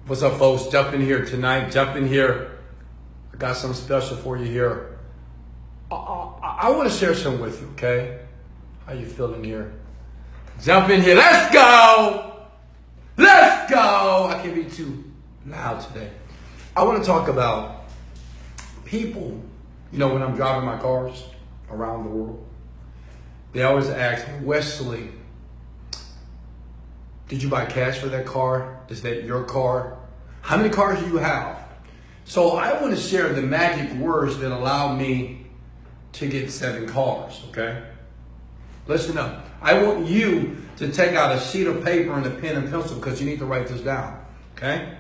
What's up, folks? Jump in here tonight. Jump in here. I got something special for you here. I want to share something with you, okay? How you feeling here? Jump in here. Let's go! Let's go! I can't be too loud today. I want to talk about people, when I'm driving my cars around the world. They always ask me, Wesley, did you buy cash for that car? Is that your car? How many cars do you have? So I want to share the magic words that allow me to get 7 cars, okay? Listen up. I want you to take out a sheet of paper and a pen and pencil because you need to write this down, okay?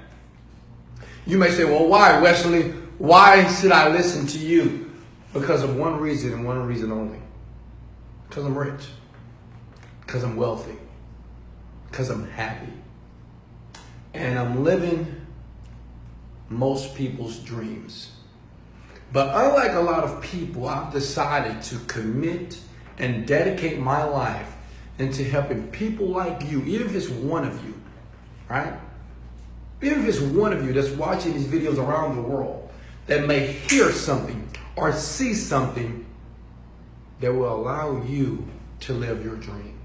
You may say, well, why, Wesley? Why should I listen to you? Because of one reason and one reason only. Because I'm rich. Because I'm wealthy. Because I'm happy. And I'm living most people's dreams. But unlike a lot of people, I've decided to commit and dedicate my life into helping people like you, even if it's one of you, right? Even if it's one of you that's watching these videos around the world that may hear something or see something that will allow you to live your dream.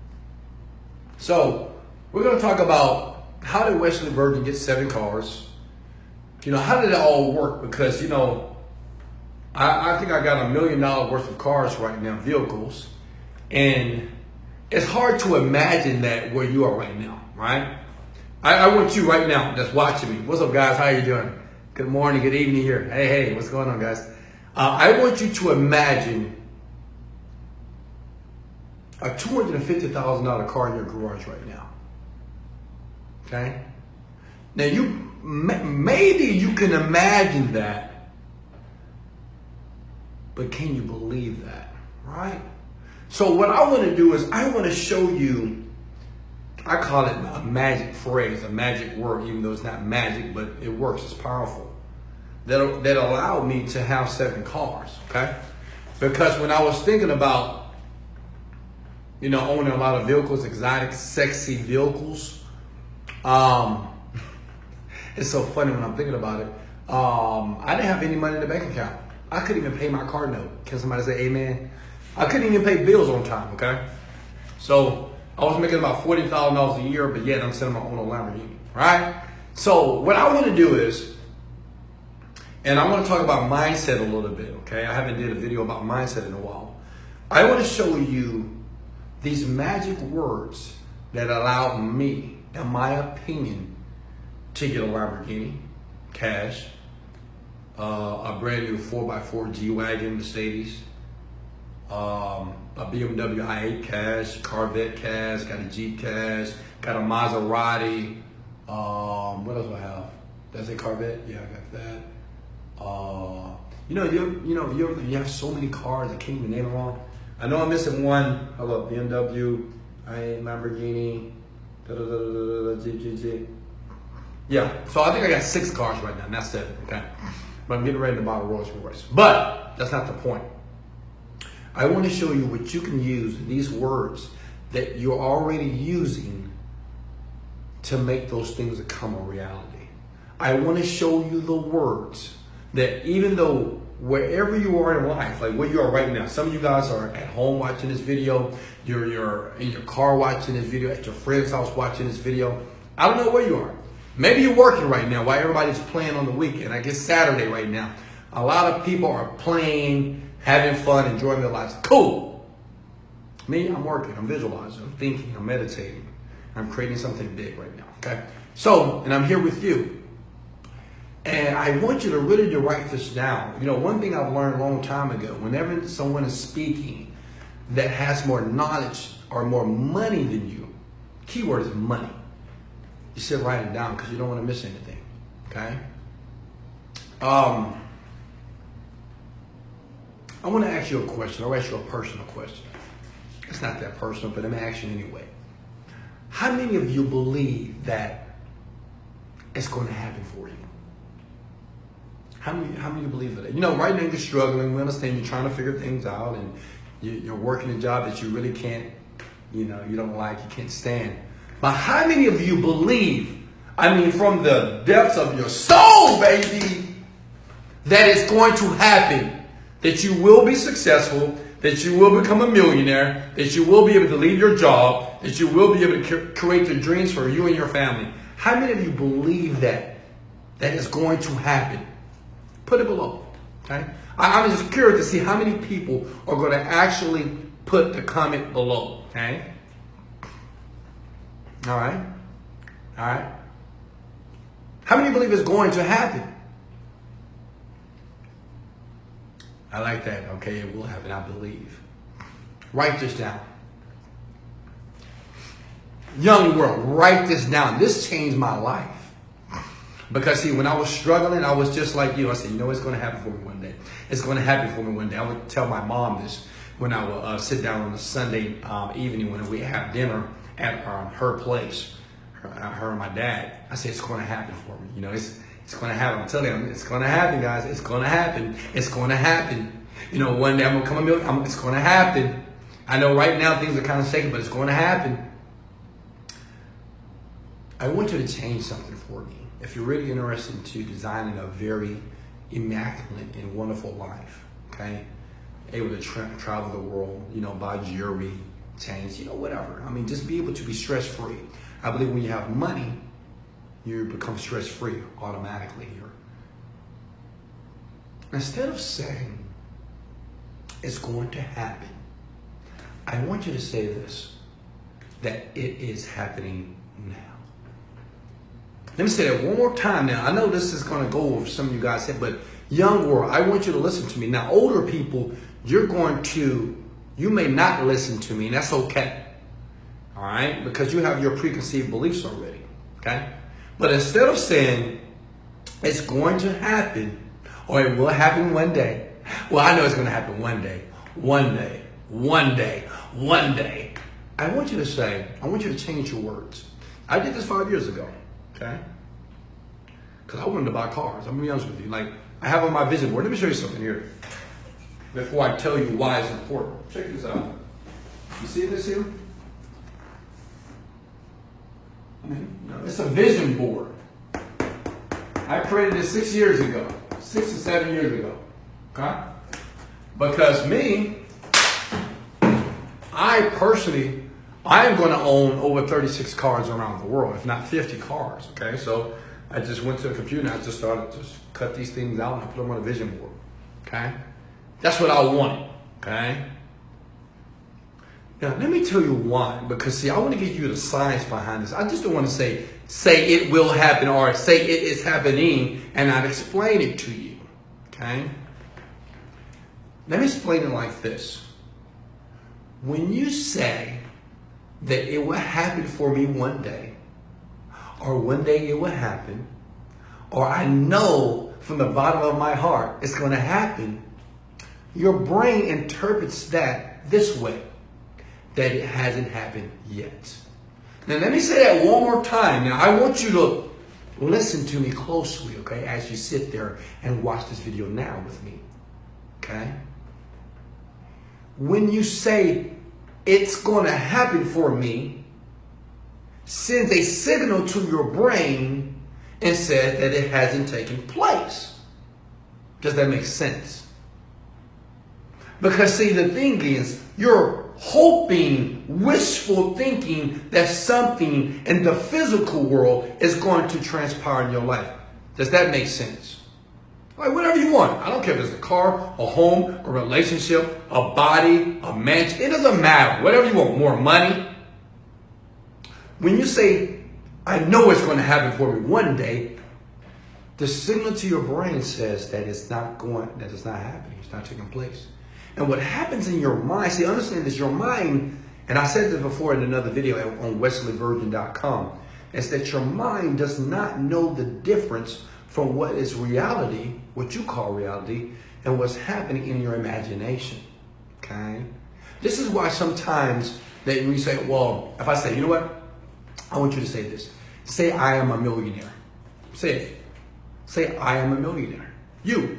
So we're going to talk about how did Wesley Virgin get 7 cars? How did it all work? Because, I think I got $1 million worth of cars right now, vehicles. And it's hard to imagine that where you are right now, right? I want you right now that's watching me. What's up, guys? How you doing? Good morning, good evening here. Hey, what's going on, guys? I want you to imagine a $250,000 car in your garage right now. Okay? Now maybe you can imagine that, but can you believe that, right? So what I want to do is I want to show you, I call it a magic phrase, a magic word, even though it's not magic, but it works, it's powerful, that allowed me to have 7 cars, okay? Because when I was thinking about, owning a lot of vehicles, exotic, sexy vehicles, it's so funny when I'm thinking about it. I didn't have any money in the bank account. I couldn't even pay my car note. Can somebody say amen? I couldn't even pay bills on time, okay? So I was making about $40,000 a year, but yet I'm sitting on a Lamborghini, right? So what I want to do is, and I want to talk about mindset a little bit, okay? I haven't did a video about mindset in a while. I want to show you these magic words that allow me, in my opinion, to get a Lamborghini, cash, a brand new 4x4 G-Wagon Mercedes, a BMW i8 cash, Corvette cash, got a Jeep cash, got a Maserati. What else do I have? Did I say Corvette? Yeah, I got that. You have so many cars, I can't even name them all. I know I'm missing one. Hello, BMW, i8, Lamborghini, Jeep. Yeah, so I think I got 6 cars right now, and that's it, okay? But I'm getting ready to buy a Rolls Royce. But that's not the point. I want to show you what you can use, these words that you're already using to make those things become a reality. I want to show you the words that even though wherever you are in life, like where you are right now, some of you guys are at home watching this video, you're in your car watching this video, at your friend's house watching this video. I don't know where you are. Maybe you're working right now while everybody's playing on the weekend. I guess Saturday right now. A lot of people are playing, having fun, enjoying their lives. Cool. Me, I'm working, I'm visualizing, I'm thinking, I'm meditating. I'm creating something big right now, okay? So, and I'm here with you. And I want you to really to write this down. One thing I've learned a long time ago, whenever someone is speaking that has more knowledge or more money than you, keyword is money. You should write it down because you don't want to miss anything, okay? I want to ask you a question. I'll ask you a personal question. It's not that personal, but I'm going to ask you anyway. How many of you believe that it's going to happen for you? How many believe that? Right now you're struggling. We understand you're trying to figure things out, and you're working a job that you really can't, you don't like, you can't stand. But how many of you believe I mean from the depths of your soul, baby, that it's going to happen. That you will be successful, that you will become a millionaire, that you will be able to leave your job, that you will be able to create the dreams for you and your family. How many of you believe that is going to happen? Put it below. Okay? I'm just curious to see how many people are going to actually put the comment below. Okay? All right? All right? How many believe it's going to happen? I like that. Okay, it will happen, I believe. Write this down. Young world, write this down. This changed my life. Because see, when I was struggling, I was just like you. I said, you know, it's going to happen for me one day. It's going to happen for me one day. I would tell my mom this when I would sit down on a Sunday evening when we have dinner at her place, her and my dad. I said, it's going to happen for me. You know, it's going to happen. I'm telling you, it's going to happen, guys. It's going to happen. It's going to happen. You know, one day I'm going to come a million. It's going to happen. I know right now things are kind of shaky, but it's going to happen. I want you to change something for me. If you're really interested to designing a very immaculate and wonderful life, okay? Able to travel the world, you know, buy jewelry, chains, you know, whatever. I mean, just be able to be stress-free. I believe when you have money, you become stress-free automatically here. Instead of saying, it's going to happen, I want you to say this, that it is happening now. Let me say that one more time now. I know this is going to go over some of you guys said, but young world, I want you to listen to me. Now, older people, you may not listen to me, and that's okay. All right? Because you have your preconceived beliefs already. Okay? But instead of saying, it's going to happen, or it will happen one day. Well, I know it's going to happen one day. One day. One day. One day. I want you to say, I want you to change your words. I did this 5 years ago. Okay? Because I wanted to buy cars. I'm going to be honest with you. Like, I have on my vision board. Let me show you something here. Before I tell you why it's important. Check this out. You see this here? It's a vision board. I created this 6 years ago. 6 or 7 years ago. Okay? Because me, I personally, I am going to own over 36 cars around the world, if not 50 cars, okay? So I just went to the computer and I just started to just cut these things out and I put them on a vision board, okay? That's what I wanted, okay? Now, let me tell you why, because see, I want to give you the science behind this. I just don't want to say it will happen or say it is happening and not explain it to you, okay? Let me explain it like this. When you say that it will happen for me one day, or one day it will happen, or I know from the bottom of my heart it's going to happen, your brain interprets that this way, that it hasn't happened yet. Now let me say that one more time. Now I want you to listen to me closely, okay, as you sit there and watch this video now with me, okay? When you say it's going to happen for me, sends a signal to your brain and says that it hasn't taken place. Does that make sense? Because see, the thing is, you're hoping, wishful thinking that something in the physical world is going to transpire in your life. Does that make sense? Like whatever you want. I don't care if it's a car, a home, a relationship, a body, a mansion. It doesn't matter. Whatever you want. More money. When you say, I know it's going to happen for me one day, the signal to your brain says that it's not happening. It's not taking place. And what happens in your mind, see, understand this, your mind, and I said this before in another video on wesleyvirgin.com, is that your mind does not know the difference from what is reality, what you call reality, and what's happening in your imagination, okay? This is why sometimes that when you say, well, if I say, you know what? I want you to say this. Say, I am a millionaire. Say it. Say, I am a millionaire. You.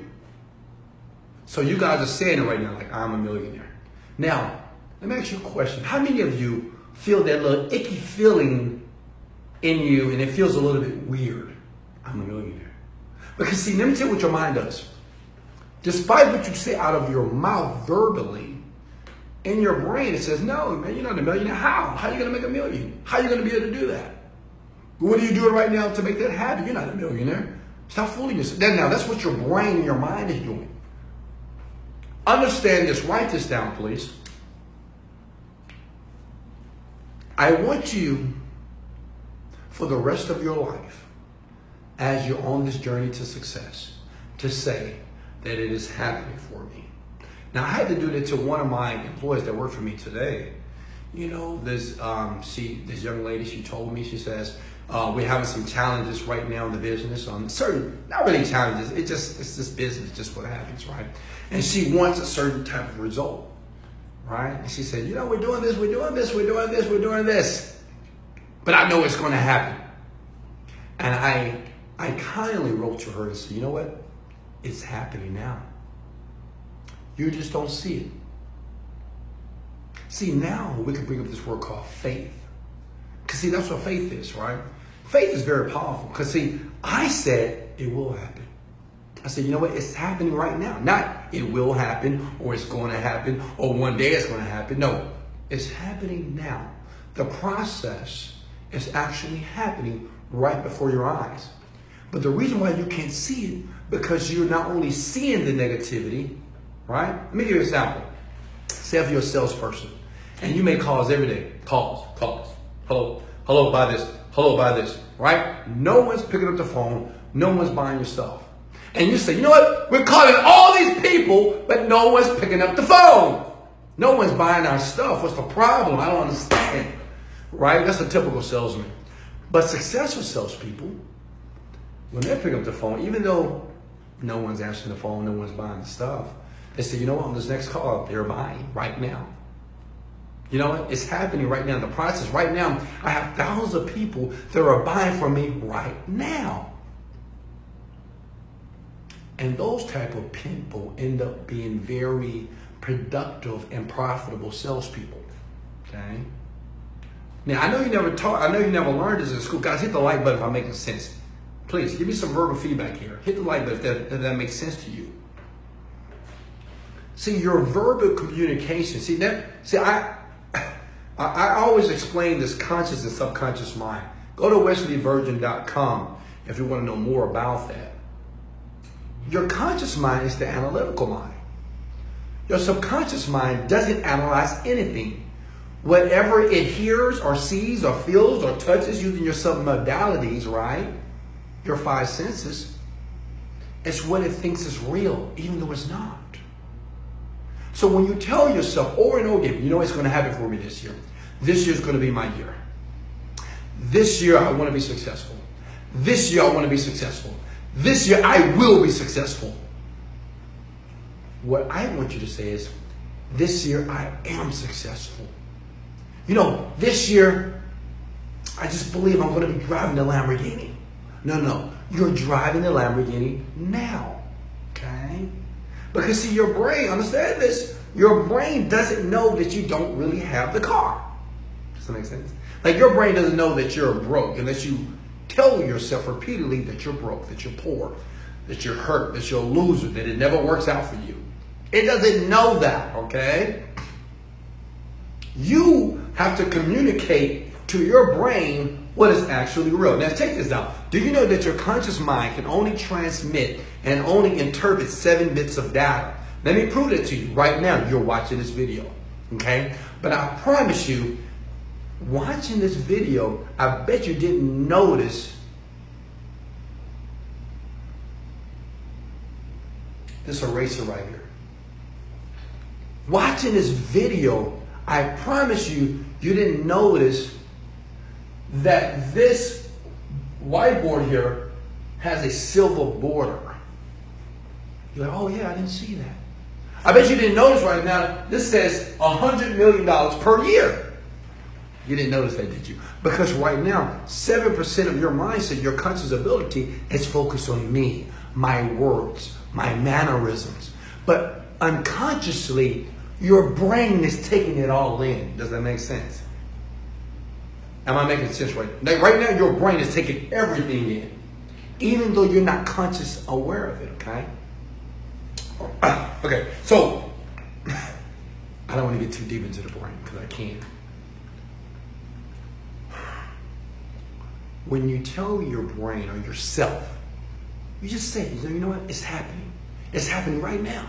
So you guys are saying it right now, like, I'm a millionaire. Now, let me ask you a question. How many of you feel that little icky feeling in you, and it feels a little bit weird. I'm a millionaire. Because see, let me tell you what your mind does. Despite what you say out of your mouth verbally, in your brain it says, no, man, you're not a millionaire. How? How are you going to make a million? How are you going to be able to do that? What are you doing right now to make that happen? You're not a millionaire. Stop fooling yourself. Now, that's what your brain and your mind is doing. Understand this. Write this down, please. I want you, for the rest of your life, as you're on this journey to success, to say that it is happening for me. Now, I had to do that to one of my employees that work for me today. You know, this young lady, she told me, she says, we're having some challenges right now in the business on certain, not really challenges, it's this business, just what happens, right? And she wants a certain type of result, right? And she said, you know, we're doing this, we're doing this, we're doing this, we're doing this. But I know it's going to happen. And I kindly wrote to her and said, you know what? It's happening now. You just don't see it. See, now we can bring up this word called faith. Because see, that's what faith is, right? Faith is very powerful. Because see, I said it will happen. I said, you know what? It's happening right now. Not it will happen, or it's going to happen, or one day it's going to happen. No, it's happening now. The process is actually happening right before your eyes. But the reason why you can't see it, because you're not only seeing the negativity, right? Let me give you an example. Say if you're a salesperson, and you make calls every day. Calls. Hello, buy this, right? No one's picking up the phone. No one's buying your stuff. And you say, you know what? We're calling all these people, but no one's picking up the phone. No one's buying our stuff. What's the problem? I don't understand, right? That's a typical salesman. But successful salespeople, when they pick up the phone, even though no one's answering the phone, no one's buying the stuff, they say, you know what? On this next call, they're buying right now. You know what? It's happening right now. The process right now, I have thousands of people that are buying from me right now. And those type of people end up being very productive and profitable salespeople. Okay? Now, I know you never learned this in school. Guys, hit the like button if I'm making sense. Please, give me some verbal feedback here. Hit the like button if that makes sense to you. See, your verbal communication. I always explain this conscious and subconscious mind. Go to wesleyvirgin.com if you want to know more about that. Your conscious mind is the analytical mind. Your subconscious mind doesn't analyze anything. Whatever it hears or sees or feels or touches using your submodalities, right? Your five senses, it's what it thinks is real, even though it's not. So when you tell yourself over and over again, you know it's going to happen for me this year. This year's going to be my year. This year I want to be successful. This year I want to be successful. This year I will be successful. What I want you to say is, this year I am successful. You know, this year I just believe I'm going to be driving the Lamborghini. No, you're driving the Lamborghini now. Okay? Because see, your brain, understand this, your brain doesn't know that you don't really have the car. Does that make sense? Like your brain doesn't know that you're broke unless you tell yourself repeatedly that you're broke, that you're poor, that you're hurt, that you're a loser, that it never works out for you. It doesn't know that, okay? You have to communicate to your brain what is actually real. Now check this out. Do you know that your conscious mind can only transmit and only interpret 7 bits of data? Let me prove it to you right now. You're watching this video, okay? But I promise you, watching this video, I bet you didn't notice this eraser right here. Watching this video, I promise you, you didn't notice that this whiteboard here has a silver border. You're like, oh yeah, I didn't see that. I bet you didn't notice right now, this says $100 million per year. You didn't notice that, did you? Because right now, 7% of your mindset, your conscious ability, is focused on me, my words, my mannerisms. But unconsciously, your brain is taking it all in. Does that make sense? Am I making sense right now? Like right now, your brain is taking everything in, even though you're not conscious aware of it, okay? Okay, so I don't want to get too deep into the brain because I can't. When you tell your brain or yourself, you just say, you know what? It's happening. It's happening right now.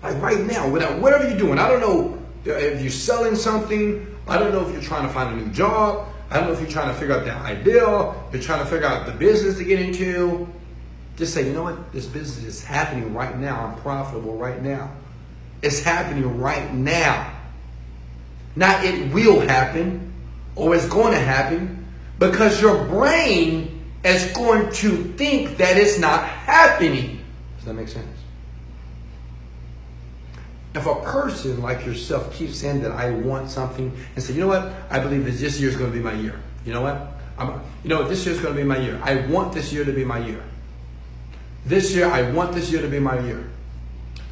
Like right now, whatever you're doing. I don't know if you're selling something. I don't know if you're trying to find a new job. I don't know if you're trying to figure out the idea. You're trying to figure out the business to get into. Just say, you know what? This business is happening right now. I'm profitable right now. It's happening right now. Not it will happen or it's going to happen, because your brain is going to think that it's not happening. Does that make sense? If a person like yourself keeps saying that I want something and say, you know what? I believe that this year is going to be my year. You know what? This year is going to be my year. I want this year to be my year. This year, I want this year to be my year.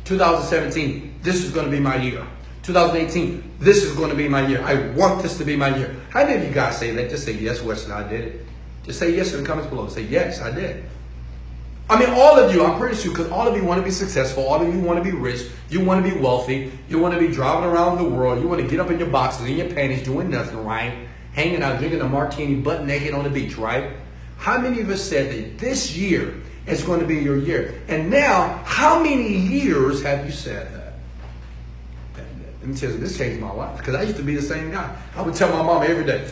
2017, this is going to be my year. 2018, this is going to be my year. I want this to be my year. How many of you guys say that? Just say, yes, Wesley, I did it. Just say yes in the comments below. Say, yes, I did. I mean, all of you, I'm pretty sure, because all of you want to be successful. All of you want to be rich. You want to be wealthy. You want to be driving around the world. You want to get up in your boxes, in your panties, doing nothing, right? Hanging out, drinking a martini, butt naked on the beach, right? How many of us said that this year is going to be your year? And now, how many years have you said that? Let me tell you, this changed my life, because I used to be the same guy. I would tell my mom every day,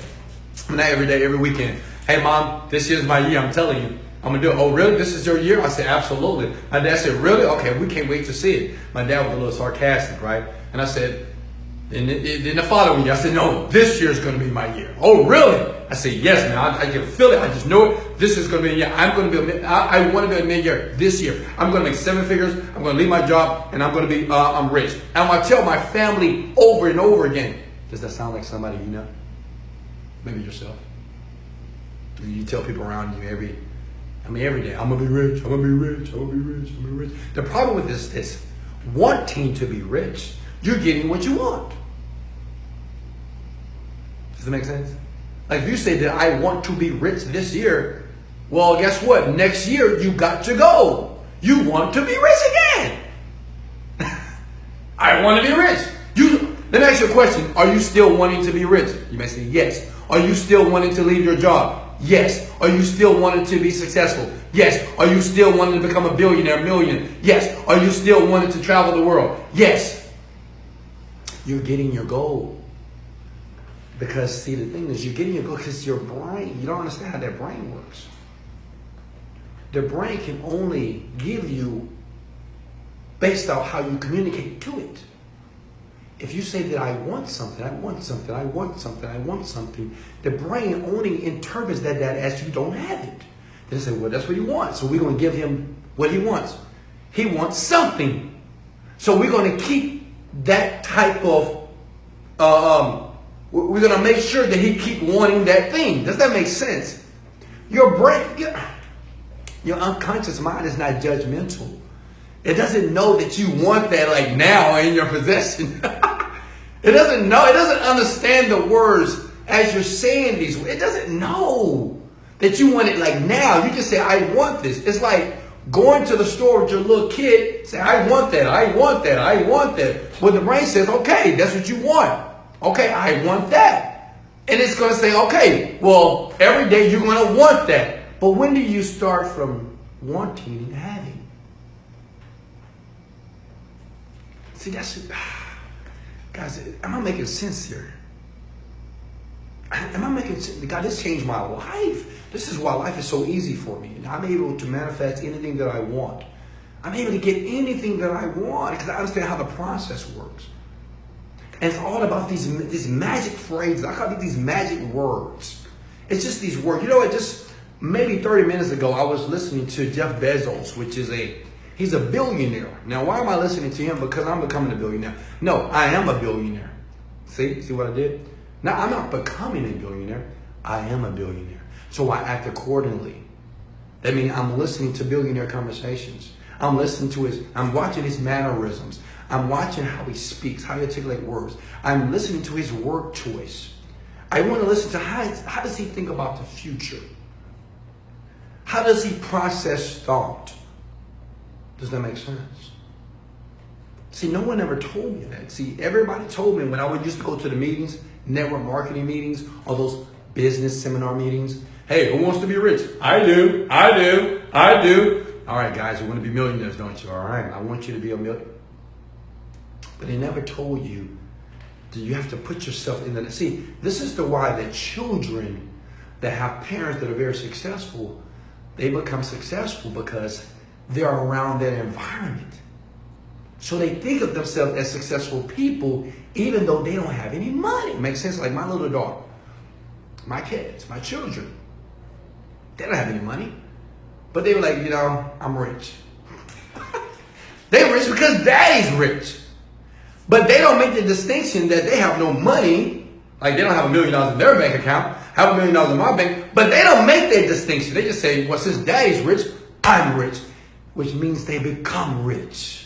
not every day, every weekend, hey, Mom, this year's my year, I'm telling you. I'm going to do it. Oh, really? This is your year? I said, absolutely. My dad said, really? Okay, we can't wait to see it. My dad was a little sarcastic, right? And I said, in the following year, I said, no, this year's going to be my year. Oh, really? I said, yes, man. I can feel it. I just know it. This is going to be a year. I want to be a millionaire this year. I'm going to make 7 figures. I'm going to leave my job, and I'm going to be, I'm rich. And I tell my family over and over again. Does that sound like somebody you know? Maybe yourself. You tell people around you every day, I'm going to be rich. I'm going to be rich. I'm going to be rich. I'm going to be rich. The problem with this is wanting to be rich. You're getting what you want. Does that make sense? Like if you say that I want to be rich this year, well, guess what? Next year, you got to go. You want to be rich again. I want to be rich. Let me ask you a question. Are you still wanting to be rich? You may say yes. Are you still wanting to leave your job? Yes. Are you still wanting to be successful? Yes. Are you still wanting to become a billionaire, million? Yes. Are you still wanting to travel the world? Yes. You're getting your goal. Because, see, the thing is, you're getting your goal because your brain, you don't understand how that brain works. The brain can only give you based off how you communicate to it. If you say that I want something, I want something, I want something, I want something, the brain only interprets that as you don't have it. Then they say, well, that's what he wants. So we're going to give him what he wants. He wants something. So we're going to keep that type of, we're going to make sure that he keep wanting that thing. Does that make sense? Your brain, your unconscious mind is not judgmental. It doesn't know that you want that like now in your possession. It doesn't know. It doesn't understand the words as you're saying these words. It doesn't know that you want it like now. You just say, I want this. It's like going to the store with your little kid, say, I want that, I want that, I want that. Well, the brain says, okay, that's what you want. Okay, I want that. And it's going to say, okay, well, every day you're going to want that. But when do you start from wanting and having? See, that's it. Guys, am I making sense here? Am I making sense? God, this changed my life. This is why life is so easy for me. I'm able to manifest anything that I want. I'm able to get anything that I want because I understand how the process works. And it's all about these magic phrases. I call it these magic words. It's just these words. You know what? Just maybe 30 minutes ago, I was listening to Jeff Bezos, which is he's a billionaire. Now, why am I listening to him? Because I'm becoming a billionaire. No, I am a billionaire. See what I did? Now, I'm not becoming a billionaire. I am a billionaire. So I act accordingly. That means I'm listening to billionaire conversations. I'm watching his mannerisms. I'm watching how he speaks, how he articulates words. I'm listening to his word choice. I want to listen to how does he think about the future? How does he process thought? Does that make sense? See, no one ever told me that. See, everybody told me when I used to go to the meetings, network marketing meetings, or those business seminar meetings. Hey, who wants to be rich? I do. All right, guys, you want to be millionaires, don't you? All right, I want you to be a millionaire. But they never told you that you have to put yourself in the... See, this is the why that children that have parents that are very successful, they become successful because they're around that environment. So they think of themselves as successful people even though they don't have any money. Makes sense? Like my little daughter, my kids, my children, they don't have any money. But they were like, I'm rich. They're rich because daddy's rich. But they don't make the distinction that they have no money. Like they don't have $1 million in their bank account, have $1 million in my bank. But they don't make that distinction. They just say, well, since daddy's rich, I'm rich. Which means they become rich.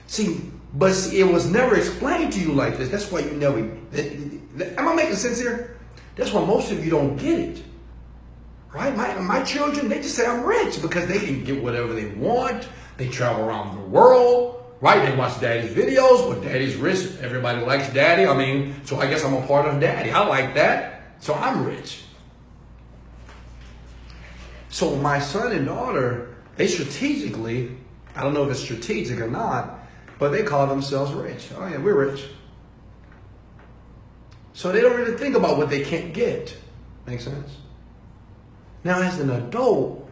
See, it was never explained to you like this. That's why you never... Am I making sense here? That's why most of you don't get it. Right? My children, they just say I'm rich because they can get whatever they want. They travel around the world. Right? They watch daddy's videos. Well, daddy's rich. Everybody likes daddy. So I guess I'm a part of daddy. I like that. So I'm rich. So my son and daughter, they strategically, I don't know if it's strategic or not, but they call themselves rich. Oh yeah, we're rich. So they don't really think about what they can't get. Make sense? Now as an adult,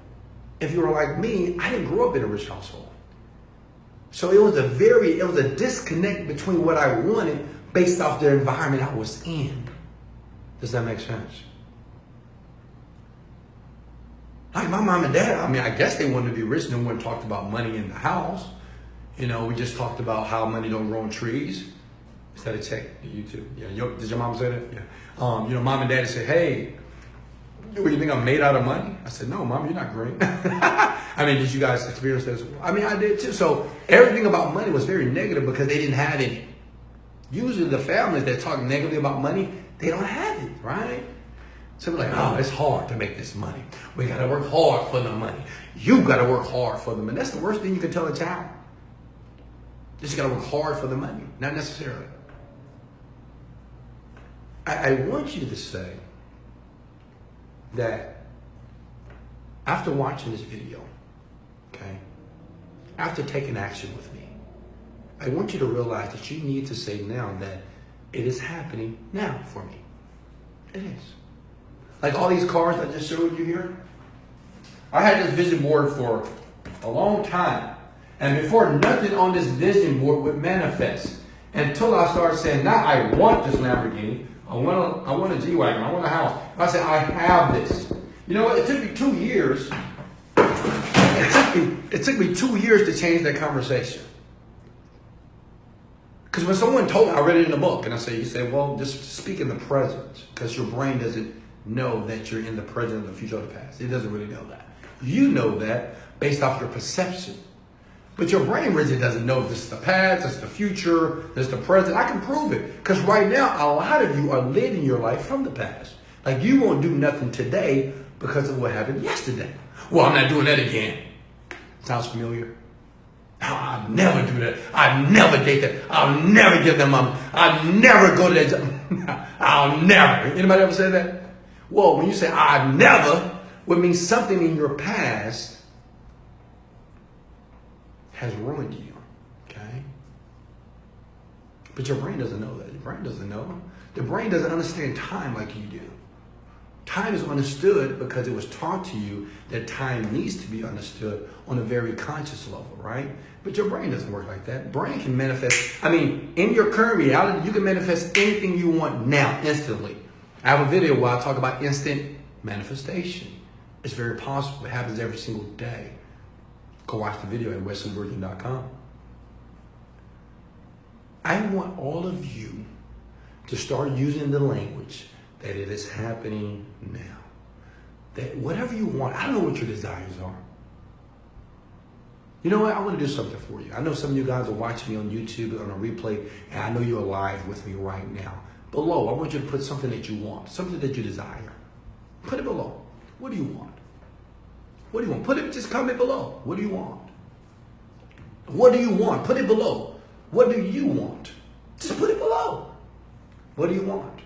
if you were like me, I didn't grow up in a rich household. So it was a disconnect between what I wanted based off the environment I was in. Does that make sense? Like my mom and dad, I guess they wanted to be rich. No one talked about money in the house. We just talked about how money don't grow on trees. Is that a check? YouTube? Yeah. Did your mom say that? Yeah. Mom and dad say, hey, what do you think I'm made out of money? I said, no, Mom, you're not great. Did you guys experience this? I did too. So everything about money was very negative because they didn't have any. Usually the families that talk negatively about money, they don't have it, right? So we're like, oh, it's hard to make this money. We got to work hard for the money. You got to work hard for the money. That's the worst thing you can tell a child. Just got to work hard for the money. Not necessarily. I want you to say that after watching this video, okay, after taking action with me, I want you to realize that you need to say now that it is happening now for me. It is. Like all these cars I just showed you here, I had this vision board for a long time. And before nothing on this vision board would manifest until I started saying, now I want this Lamborghini. I want a G-Wagon. I want a house. I said, I have this. You know what? It took me 2 years. It took me 2 years to change that conversation. Because when someone told me, I read it in a book, and you say, well, just speak in the present, because your brain doesn't know that you're in the present, the future, or the past. It doesn't really know that. You know that based off your perception. But your brain really doesn't know if this is the past, this is the future, this is the present. I can prove it. Because right now, a lot of you are living your life from the past. Like you won't do nothing today because of what happened yesterday. Well, I'm not doing that again. Sounds familiar? I'll never do that. I'll never date that. I'll never give them money. I'll never go to that job. I'll never. Anybody ever say that? Well, when you say I'll never, what means something in your past has ruined you, okay? But your brain doesn't know that. Your brain doesn't know. The brain doesn't understand time like you do. Time is understood because it was taught to you that time needs to be understood on a very conscious level, right? But your brain doesn't work like that. Brain can manifest, in your current reality, you can manifest anything you want now, instantly. I have a video where I talk about instant manifestation. It's very possible. It happens every single day. Go watch the video at wesleyvirgin.com. I want all of you to start using the language that it is happening now. That whatever you want, I don't know what your desires are. You know what? I want to do something for you. I know some of you guys are watching me on YouTube on a replay, and I know you're live with me right now. below, I want you to put something that you want, something that you desire. Put it below. What do you want? What do you want? Put it, just comment below. What do you want? What do you want? Put it below. What do you want? Just put it below. What do you want?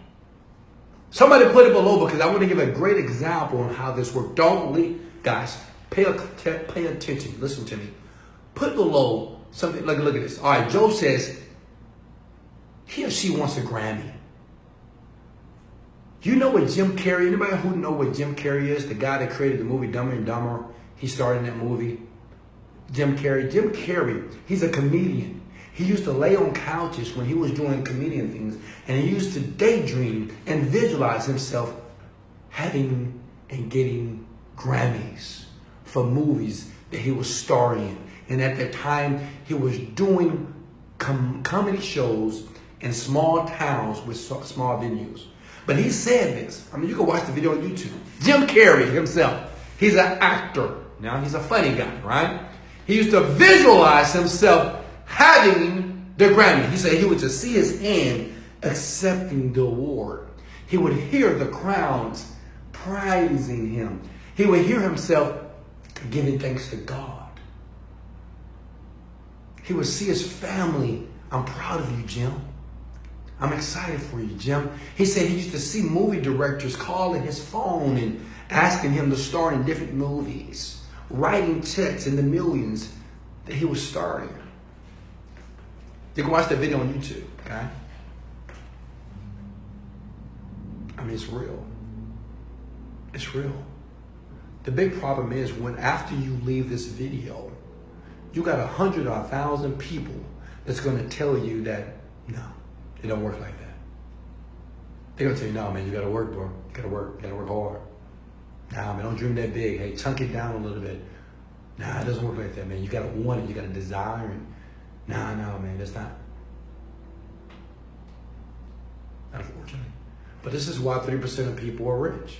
Somebody put it below because I want to give a great example on how this works. Don't leave, guys, pay attention. Listen to me. Put below something, look at this. All right, Joe says he or she wants a Grammy. You know what Jim Carrey, anybody who know what Jim Carrey is, the guy that created the movie Dumber and Dumber, he starred in that movie. Jim Carrey, he's a comedian. He used to lay on couches when he was doing comedian things, and he used to daydream and visualize himself having and getting Grammys for movies that he was starring in. And at that time, he was doing comedy shows in small towns with small venues. But he said this. I mean, you can watch the video on YouTube. Jim Carrey himself, he's an actor. Now, he's a funny guy, right? He used to visualize himself having the Grammy. He said he would just see his hand accepting the award. He would hear the crowds praising him. He would hear himself giving thanks to God. He would see his family. I'm proud of you, Jim. I'm excited for you, Jim. He said he used to see movie directors calling his phone and asking him to star in different movies, writing checks in the millions that he was starring. You can watch that video on YouTube, okay? I mean, it's real. It's real. The big problem is when after you leave this video, you got 100 or 1,000 people that's going to tell you that, no, it don't work like that. They're going to tell you, no, man, you got to work, bro. You got to work hard. Nah, man, don't dream that big. Hey, chunk it down a little bit. Nah, it doesn't work like that, man. You got to want it. You got to desire it. Nah, no, man, that's not. Unfortunately. But this is why 3% of people are rich.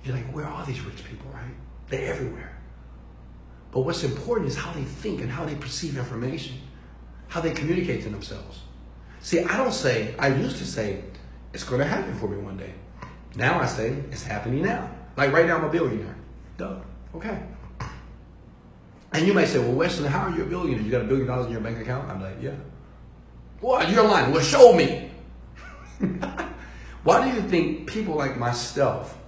You're like, where are these rich people, right? They're everywhere. But what's important is how they think and how they perceive information, how they communicate to themselves. See, I used to say, it's going to happen for me one day. Now I say, it's happening now. Like right now, I'm a billionaire. Duh. Okay. And you may say, well, Wesley, how are you a billionaire? You got $1 billion in your bank account? I'm like, yeah. Well, you're lying. Well, show me. Why do you think people like myself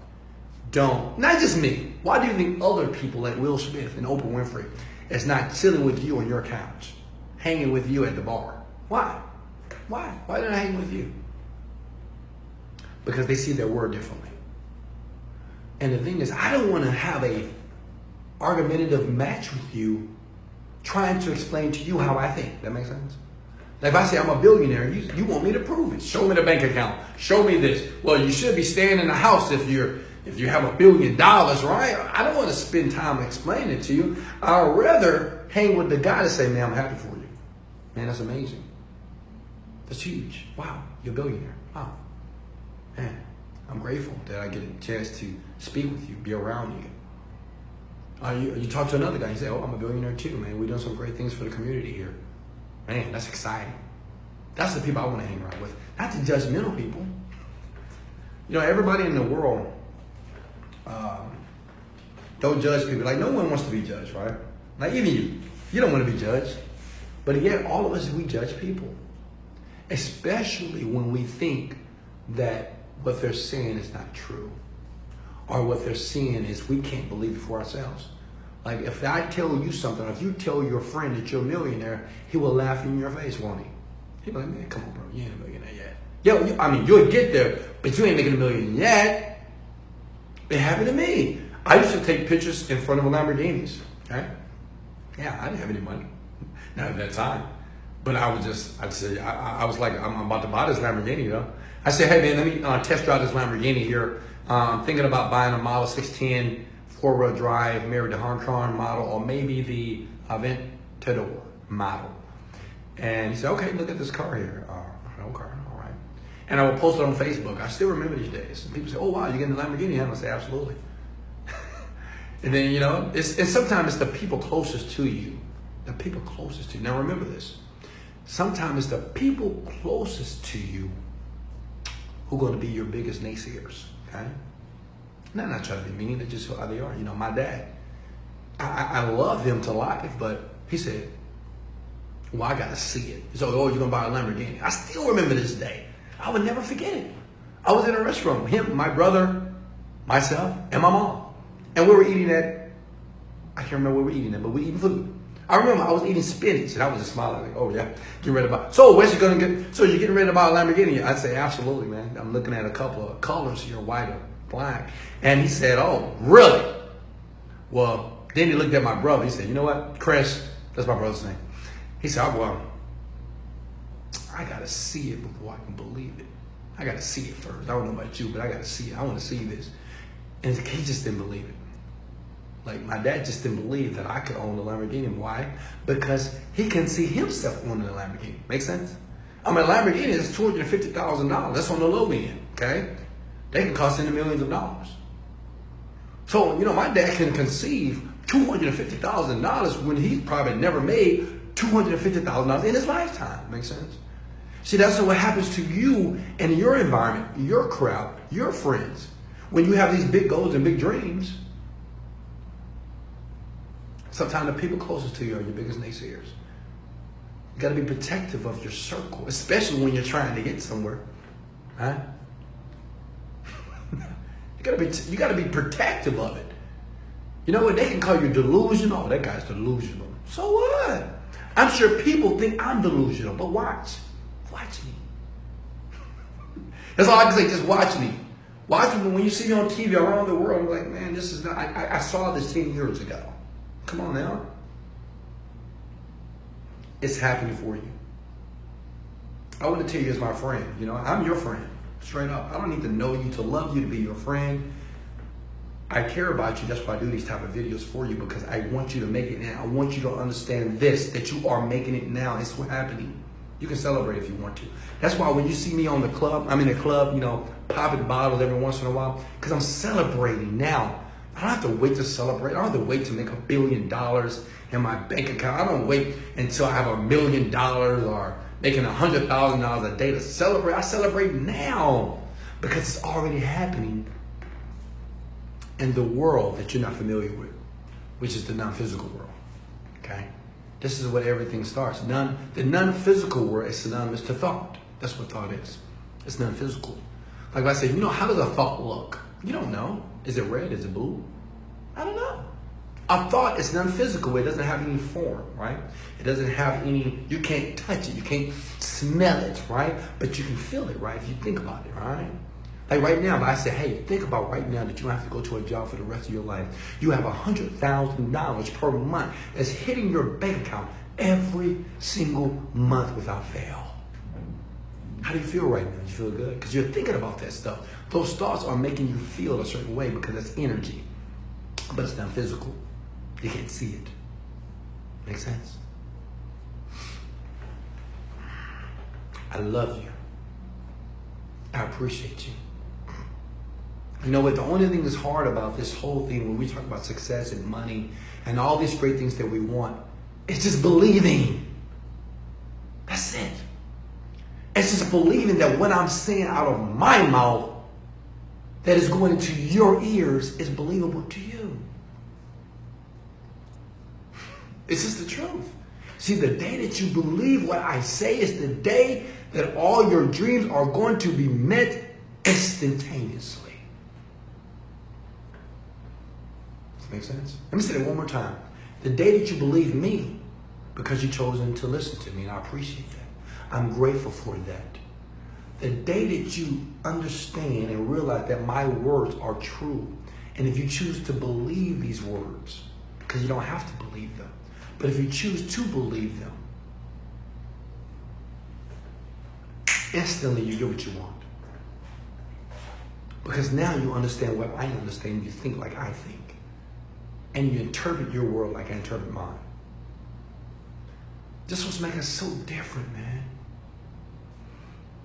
don't, not just me, why do you think other people like Will Smith and Oprah Winfrey is not chilling with you on your couch, hanging with you at the bar? Why? Why? Why did I hang with you? Because they see their word differently. And the thing is, I don't want to have a argumentative match with you trying to explain to you how I think. That makes sense? Like if I say I'm a billionaire, you want me to prove it. Show me the bank account. Show me this. Well, you should be staying in the house if you have $1 billion, right? I don't want to spend time explaining it to you. I'd rather hang with the guy to say, man, I'm happy for you. Man, that's amazing. That's huge. Wow, you're a billionaire. Wow. Man, I'm grateful that I get a chance to speak with you, be around you. You talk to another guy, you say, oh, I'm a billionaire too, man. We're doing some great things for the community here. Man, that's exciting. That's the people I want to hang around with. Not the judgmental people. You know, everybody in the world don't judge people. Like, no one wants to be judged, right? Like, even you. You don't want to be judged. But yet, all of us, we judge people. Especially when we think that what they're saying is not true. Or what they're saying is we can't believe it for ourselves. Like, if I tell you something, or if you tell your friend that you're a millionaire, he will laugh in your face, won't he? He'll be like, man, come on, bro, you ain't a millionaire yet. You'll get there, but you ain't making $1 million yet. It happened to me. I used to take pictures in front of Lamborghinis, right? Yeah, I didn't have any money, not at that time. But I was like, I'm about to buy this Lamborghini, though. I said, hey, man, let me test drive this Lamborghini here. I'm thinking about buying a Model 610 4-wheel drive, married to Hong Kong model, or maybe the Aventador model. And he said, okay, look at this car here. Okay, all right. And I would post it on Facebook. I still remember these days. And people say, oh, wow, you're getting a Lamborghini? And I say, absolutely. And then, you know, and sometimes it's the people closest to you. The people closest to you. Now, remember this. Sometimes it's the people closest to you who are going to be your biggest naysayers, okay? And I'm not trying to be mean, that's just how they are. You know, my dad, I love him to life, but he said, well, I got to see it. So, oh, you're going to buy a Lamborghini. I still remember this day. I would never forget it. I was in a restaurant with him, my brother, myself, and my mom. And we were eating at, I can't remember where we were eating at, but we were eating food. I remember I was eating spinach, and I was just smiling like, oh yeah, getting ready to buy. So where's you gonna get? So you're getting ready to buy a Lamborghini? I'd say absolutely, man. I'm looking at a couple of colors here, white or black. And he said, oh, really? Well, then he looked at my brother. He said, you know what, Chris? That's my brother's name. He said, oh, well, I gotta see it before I can believe it. I gotta see it first. I don't know about you, but I gotta see it. I want to see this. And he just didn't believe it. Like, my dad just didn't believe that I could own a Lamborghini. Why? Because he can see himself owning a Lamborghini. Make sense? I mean, a Lamborghini is $250,000. That's on the low end, okay? They can cost in the millions of dollars. So, you know, my dad can conceive $250,000 when he's probably never made $250,000 in his lifetime. Make sense? See, that's what happens to you and your environment, your crowd, your friends. When you have these big goals and big dreams, sometimes the people closest to you are your biggest naysayers. You got to be protective of your circle, especially when you're trying to get somewhere. Huh? You got to be protective of it. You know what? They can call you delusional. Oh, that guy's delusional. So what? I'm sure people think I'm delusional, but watch me. That's all I can say. Just watch me. Watch me. When you see me on TV around the world, I'm like, man, this is not. I saw this 10 years ago. Come on now. It's happening for you. I want to tell you as my friend. You know, I'm your friend. Straight up. I don't need to know you to love you, to be your friend. I care about you. That's why I do these type of videos for you, because I want you to make it now. I want you to understand this, that you are making it now. It's what's happening. You can celebrate if you want to. That's why when you see me on the club, I'm in the club, you know, popping bottles every once in a while, because I'm celebrating now. I don't have to wait to celebrate. I don't have to wait to make $1 billion in my bank account. I don't wait until I have $1 million or making $100,000 a day to celebrate. I celebrate now because it's already happening in the world that you're not familiar with, which is the non-physical world. Okay? This is where everything starts. The non-physical world is synonymous to thought. That's what thought is. It's non-physical. Like I said, you know, how does a thought look? You don't know. Is it red? Is it blue? I don't know. A thought is non-physical. It doesn't have any form, right? It doesn't have any, you can't touch it. You can't smell it, right? But you can feel it, right? If you think about it, right? Like right now, if I say, hey, think about right now that you don't have to go to a job for the rest of your life. You have $100,000 per month that's hitting your bank account every single month without fail. How do you feel right now? You feel good? Because you're thinking about that stuff. Those thoughts are making you feel a certain way because it's energy. But it's not physical. You can't see it. Make sense? I love you. I appreciate you. You know what? The only thing that's hard about this whole thing when we talk about success and money and all these great things that we want, it's just believing. That's it. It's just believing that what I'm saying out of my mouth that is going into your ears is believable to you. It's just the truth. See, the day that you believe what I say is the day that all your dreams are going to be met instantaneously. Does that make sense? Let me say that one more time. The day that you believe me, because you've chosen to listen to me, and I appreciate that. I'm grateful for that. The day that you understand and realize that my words are true, and if you choose to believe these words, because you don't have to believe them, but if you choose to believe them, instantly you get what you want. Because now you understand what I understand, you think like I think, and you interpret your world like I interpret mine. This was making us so different, man.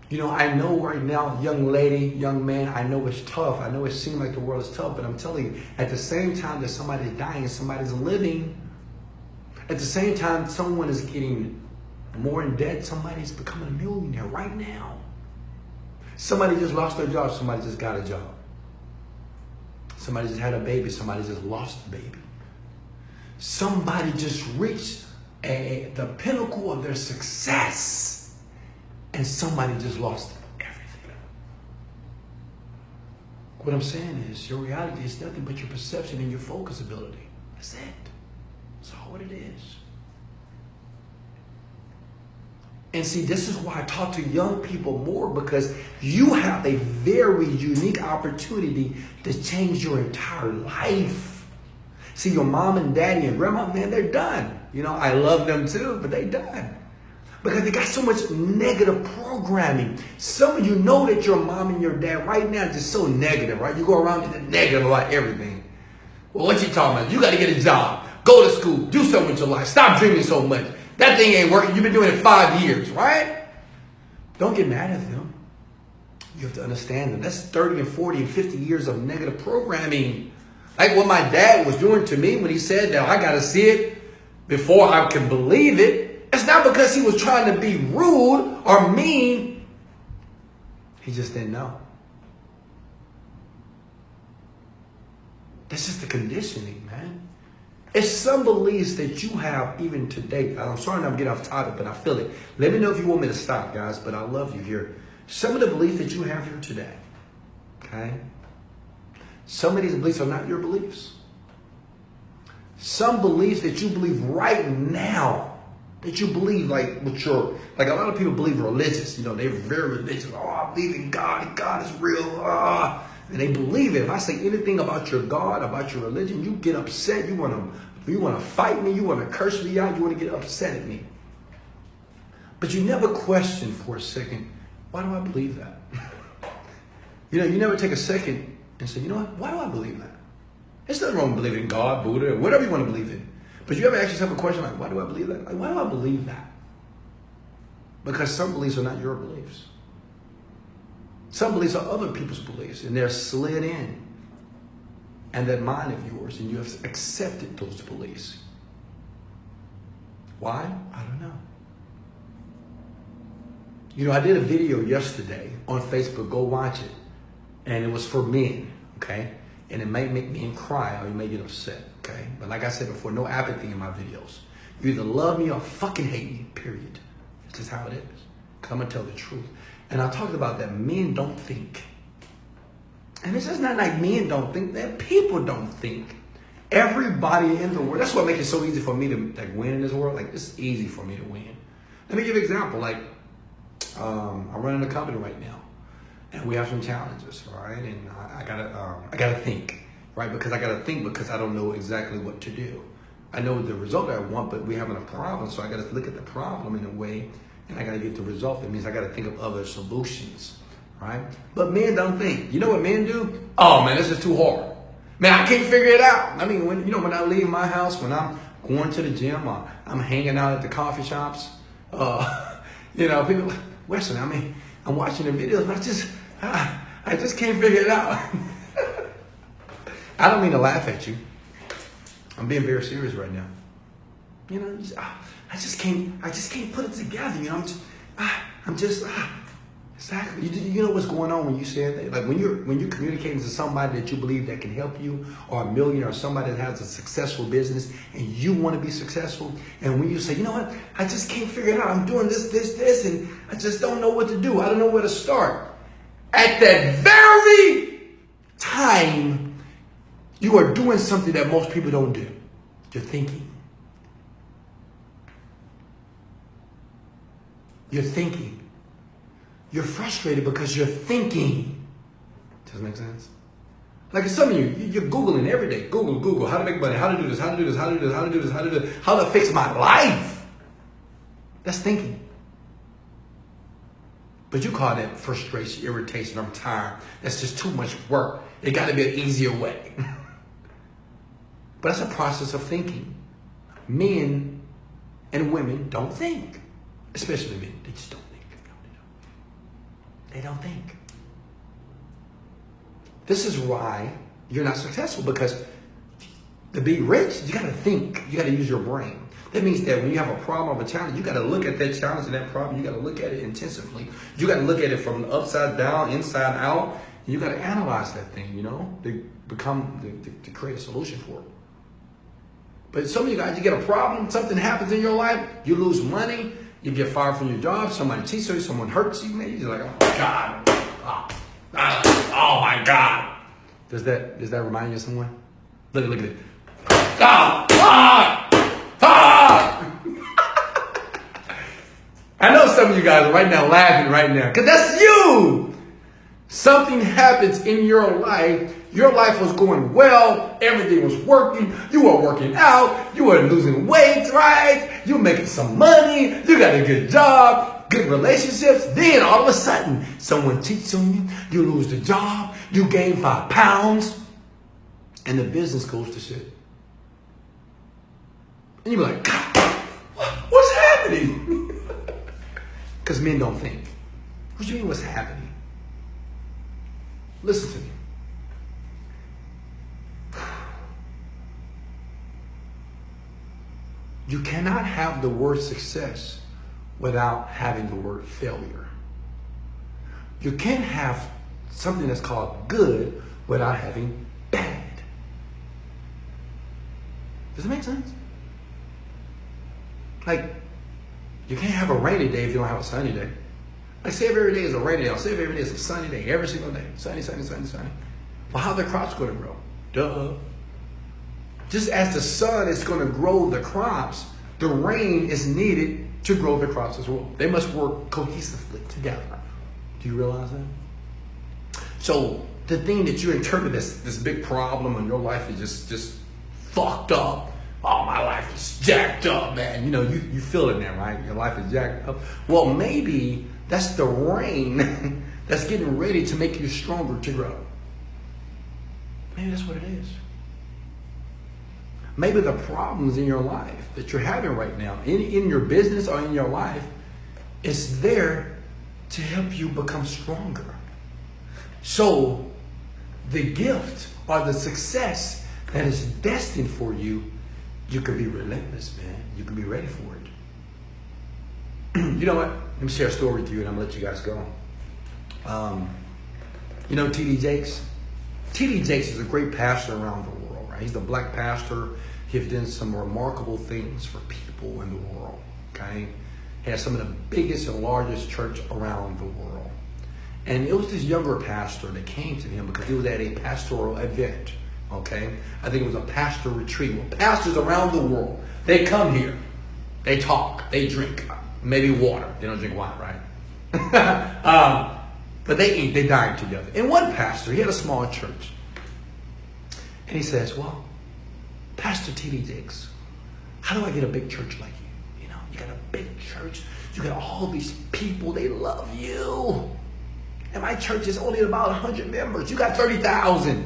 You know, I know right now, young lady, young man, I know it's tough. I know it seems like the world is tough, but I'm telling you, at the same time that somebody's dying and somebody's living, at the same time someone is getting more in debt, somebody's becoming a millionaire right now. Somebody just lost their job. Somebody just got a job. Somebody just had a baby. Somebody just lost a baby. Somebody just reached the pinnacle of their success. And somebody just lost everything. What I'm saying is, your reality is nothing but your perception and your focus ability. That's it. That's all what it is. And see, this is why I talk to young people more, because you have a very unique opportunity to change your entire life. See, your mom and daddy and grandma, man, they're done. You know, I love them too, but they're done. Because they got so much negative programming. Some of you know that your mom and your dad right now are just so negative, right? You go around and they're negative about everything. Well, what you talking about? You got to get a job. Go to school. Do something with your life. Stop dreaming so much. That thing ain't working. You've been doing it 5 years, right? Don't get mad at them. You have to understand them. That's 30 and 40 and 50 years of negative programming. Like what my dad was doing to me when he said that I got to see it before I can believe it. It's not because he was trying to be rude or mean. He just didn't know. That's just the conditioning, man. It's some beliefs that you have even today. I'm sorry I'm getting off topic, but I feel it. Let me know if you want me to stop, guys, but I love you here. Some of the beliefs that you have here today, okay? Some of these beliefs are not your beliefs. Some beliefs that you believe right now, that you believe like with your, like a lot of people believe religious. You know, they're very religious. Oh, I believe in God. God is real. And they believe it. If I say anything about your God, about your religion, you get upset. You want to fight me. You want to curse me out. You want to get upset at me. But you never question for a second, why do I believe that? You know, you never take a second and say, you know what? Why do I believe that? There's nothing wrong with believing in God, Buddha, or whatever you want to believe in. But you ever ask yourself a question like, why do I believe that? Like, why do I believe that? Because some beliefs are not your beliefs. Some beliefs are other people's beliefs, and they're slid in. And that mind of yours, and you have accepted those beliefs. Why? I don't know. You know, I did a video yesterday on Facebook. Go watch it. And it was for men, okay? And it may make men cry or you may get upset, okay? But like I said before, no apathy in my videos. You either love me or fucking hate me, period. It's just how it is. Because I'm going to tell the truth. And I talked about that men don't think. And it's just not like men don't think, that people don't think. Everybody in the world, that's what makes it so easy for me to like win in this world. Like, it's easy for me to win. Let me give you an example. Like, I'm running a company right now. And we have some challenges, right? And I gotta think, right? Because I gotta think because I don't know exactly what to do. I know the result I want, but we're having a problem, so I gotta look at the problem in a way, and I gotta get the result. That means I gotta think of other solutions, right? But men don't think. You know what men do? Oh man, this is too hard. Man, I can't figure it out. I mean, when I leave my house, when I'm going to the gym, or I'm hanging out at the coffee shops, people like, Wesley, I mean, I'm watching the videos, but I just can't figure it out. I don't mean to laugh at you. I'm being very serious right now. You know, I just can't put it together. You know, exactly. You know what's going on when you say that? Like when you're communicating to somebody that you believe that can help you, or a millionaire, or somebody that has a successful business, and you want to be successful, and when you say, you know what, I just can't figure it out. I'm doing this, and I just don't know what to do. I don't know where to start. At that very time, you are doing something that most people don't do. You're thinking. You're thinking. You're frustrated because you're thinking. Does that make sense? Like some of you're Googling every day. Google, how to make money, how to do this, how to do this, how to do this, how to do this, how to do this, how to fix my life. That's thinking. But you call that frustration, irritation, I'm tired. That's just too much work. It got to be an easier way. But that's a process of thinking. Men and women don't think. Especially men. They just don't think. No, they don't think. This is why you're not successful, because to be rich, you got to think. You got to use your brain. That means that when you have a problem or a challenge, you got to look at that challenge and that problem. You got to look at it intensively. You got to look at it from the upside down, inside out. And you got to analyze that thing, to create a solution for it. But some of you guys, you get a problem, something happens in your life, you lose money, you get fired from your job, somebody cheats on you, someone hurts you, man. You're like, oh my God. Oh my God. Does that remind you of someone? Look at it. I know some of you guys are right now laughing right now, because that's you. Something happens in your life. Your life was going well. Everything was working. You were working out. You were losing weight, right? You were making some money. You got a good job, good relationships. Then all of a sudden, someone cheats on you. You lose the job. You gain 5 pounds. And the business goes to shit. And you're like, God, what's happening? Because men don't think. What do you mean what's happening? Listen to me. You cannot have the word success without having the word failure. You can't have something that's called good without having bad. Does it make sense? Like, you can't have a rainy day if you don't have a sunny day. Like, say if every day is a rainy day, I'll say if every day is a sunny day, every single day. Sunny, sunny, sunny, sunny. Well, how are the crops going to grow? Duh. Just as the sun is going to grow the crops, the rain is needed to grow the crops as well. They must work cohesively together. Do you realize that? So the thing that you interpret as this big problem in your life is just fucked up. Oh, my life is jacked up, man. You feel it now, right? Your life is jacked up. Well, maybe that's the rain that's getting ready to make you stronger to grow. Maybe that's what it is. Maybe the problems in your life that you're having right now, in your business or in your life, is there to help you become stronger. So the gift or the success that is destined for you, you can be relentless, man. You can be ready for it. You know what? Let me share a story with you and I'm going to let you guys go. T.D. Jakes? T.D. Jakes is a great pastor around the world, right? He's the black pastor. He's done some remarkable things for people in the world, okay? He has some of the biggest and largest church around the world. And it was this younger pastor that came to him because he was at a pastoral event, okay? I think it was a pastor retreat. Well, pastors around the world, they come here. They talk. They drink. Maybe water. They don't drink wine, right? But they eat. They dine together. And one pastor, he had a small church. And he says, well, Pastor T.D. Jakes, how do I get a big church like you? You got a big church. You got all these people. They love you. And my church is only about 100 members. You got 30,000.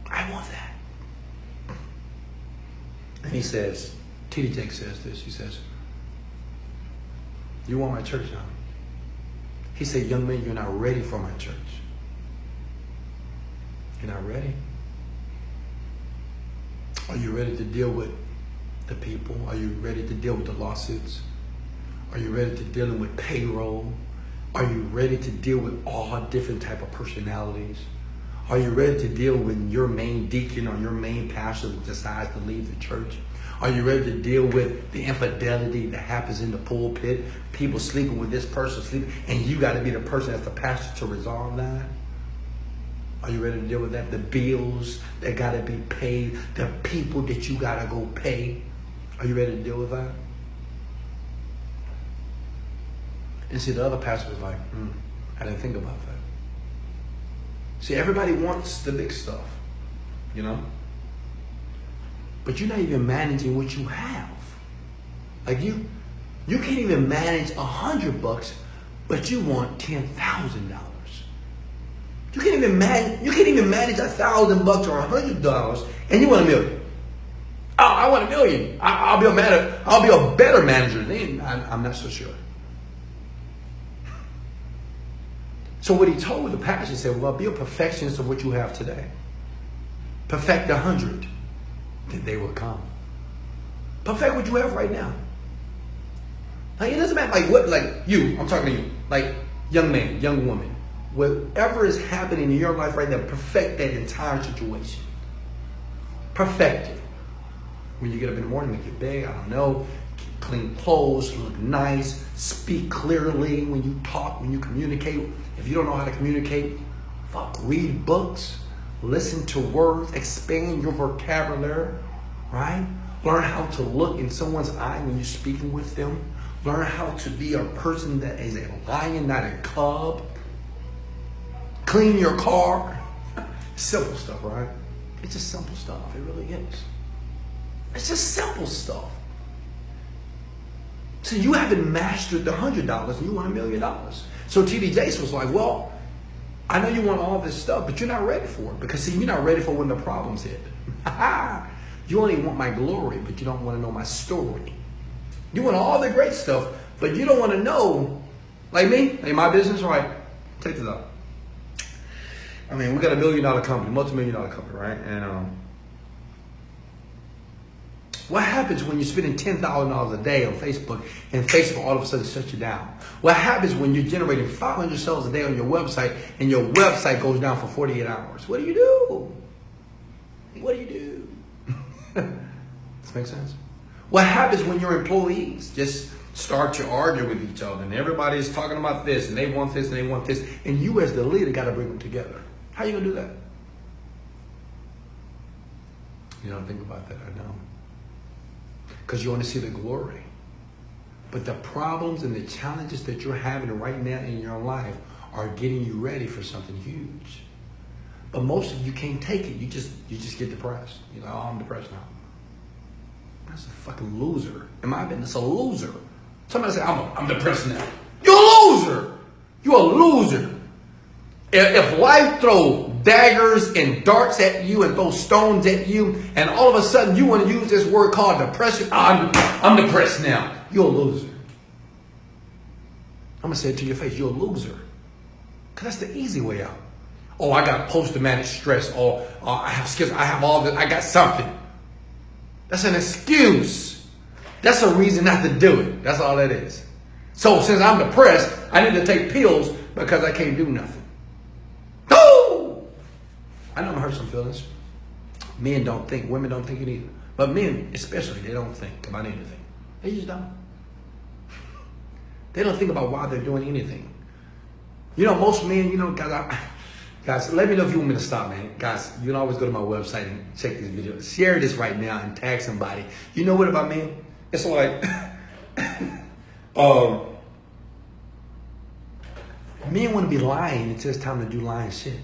I want that. And he says, T.D. Jakes says this. He says, you want my church, huh? He said, young man, you're not ready for my church. You're not ready. Are you ready to deal with the people? Are you ready to deal with the lawsuits? Are you ready to deal with payroll? Are you ready to deal with all different type of personalities? Are you ready to deal with your main deacon or your main pastor who decides to leave the church? Are you ready to deal with the infidelity that happens in the pulpit? People sleeping with this person, sleeping, and you got to be the person as the pastor to resolve that? Are you ready to deal with that? The bills that got to be paid, the people that you got to go pay. Are you ready to deal with that? And see, the other pastor was like, I didn't think about that. See, everybody wants the big stuff, But you're not even managing what you have. Like you can't even manage $100, but you want $10,000. You can't even manage $1,000 or $100, and you want $1 million. Oh, I want $1 million. I'll be a better manager then. I'm not so sure. So what he told the pastor, he said, well, be a perfectionist of what you have today. Perfect 100, then they will come. Perfect what you have right now. Like, it doesn't matter, like what, like you, I'm talking to you, like young man, young woman, whatever is happening in your life right now, perfect that entire situation. Perfect it. When you get up in the morning, make your bed, I don't know, clean clothes, look nice, speak clearly when you talk, when you communicate. If you don't know how to communicate, read books, listen to words, expand your vocabulary, right? Learn how to look in someone's eye when you're speaking with them. Learn how to be a person that is a lion, not a cub. Clean your car. Simple stuff, right? It's just simple stuff. It really is. It's just simple stuff. So you haven't mastered the $100 and you want $1 million. So TD Jakes was like, well, I know you want all this stuff, but you're not ready for it. Because see, you're not ready for when the problems hit. You only want my glory, but you don't want to know my story. You want all the great stuff, but you don't want to know, like me, like my business, right? Take this out. I mean, we got $1 million company, multi-million-dollar company, right? And what happens when you're spending $10,000 a day on Facebook and Facebook all of a sudden shuts you down? What happens when you're generating 500 sales a day on your website and your website goes down for 48 hours? What do you do? What do you do? This makes sense? What happens when your employees just start to argue with each other and everybody's talking about this and they want this and they want this, and you as the leader got to bring them together? How you going to do that? You don't think about that, I know. Because you want to see the glory. But the problems and the challenges that you're having right now in your life are getting you ready for something huge. But most of you can't take it. You just get depressed. You're like, oh, I'm depressed now. That's a fucking loser. In my opinion, it's a loser. Somebody say, I'm depressed now. You're a loser. You're a loser. If life throws daggers and darts at you and throws stones at you, and all of a sudden you want to use this word called depression, I'm depressed now. You're a loser. I'm going to say it to your face. You're a loser. Because that's the easy way out. Oh, I got post-traumatic stress. Oh, I have skills. I have all this. I got something. That's an excuse. That's a reason not to do it. That's all that is. So since I'm depressed, I need to take pills because I can't do nothing. No! I know I'm hurt some feelings. Men don't think. Women don't think it either. But men, especially, they don't think about anything. They just don't. They don't think about why they're doing anything. You know, most men, guys, let me know if you want me to stop, man. Guys, you can always go to my website and check this video. Share this right now and tag somebody. You know what about men? It's like, men want to be lying until it's time to do lying shit.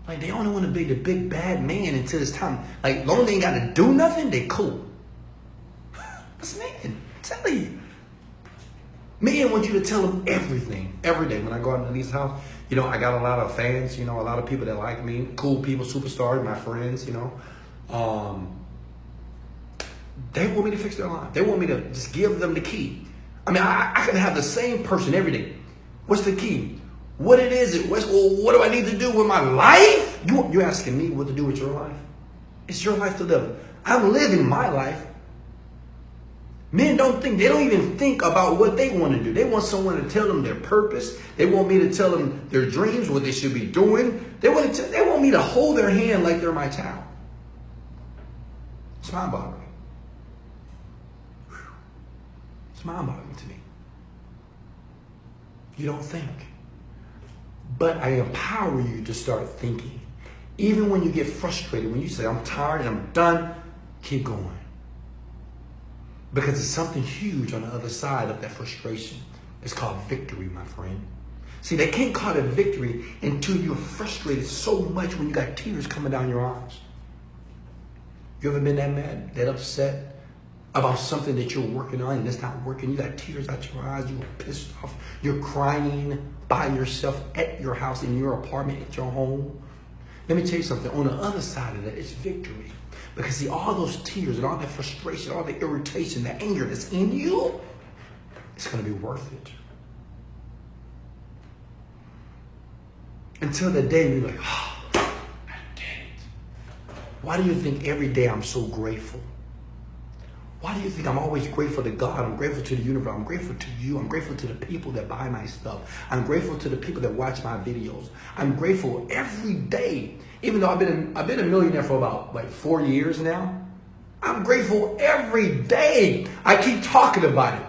Like, they only want to be the big bad man until it's time. Like, as long as they ain't got to do nothing, they cool. That's men. I'm telling you. Men want you to tell them everything, every day. When I go out to these house, I got a lot of fans, a lot of people that like me, cool people, superstars, my friends, They want me to fix their life. They want me to just give them the key. I mean, I can have the same person every day. What's the key? What it is? What do I need to do with my life? You're asking me what to do with your life? It's your life to live. I'm living my life. Men they don't even think about what they want to do. They want someone to tell them their purpose. They want me to tell them their dreams, what they should be doing. They want me to hold their hand like they're my child. It's mind-boggling. It's mind-boggling to me. You don't think. But I empower you to start thinking. Even when you get frustrated, when you say, I'm tired and I'm done, keep going. Because there's something huge on the other side of that frustration. It's called victory, my friend. See, they can't call it victory until you're frustrated so much when you got tears coming down your eyes. You ever been that mad, that upset about something that you're working on and it's not working? You got tears out your eyes. You're pissed off. You're crying by yourself at your house, in your apartment, at your home. Let me tell you something. On the other side of that, it's victory. Because see, all those tears and all that frustration, all the irritation, the anger that's in you, it's going to be worth it. Until the day you're like, oh, I did it. Why do you think every day I'm so grateful? Why do you think I'm always grateful to God? I'm grateful to the universe. I'm grateful to you. I'm grateful to the people that buy my stuff. I'm grateful to the people that watch my videos. I'm grateful every day. Even though I've been a millionaire for about like 4 years now, I'm grateful every day. I keep talking about it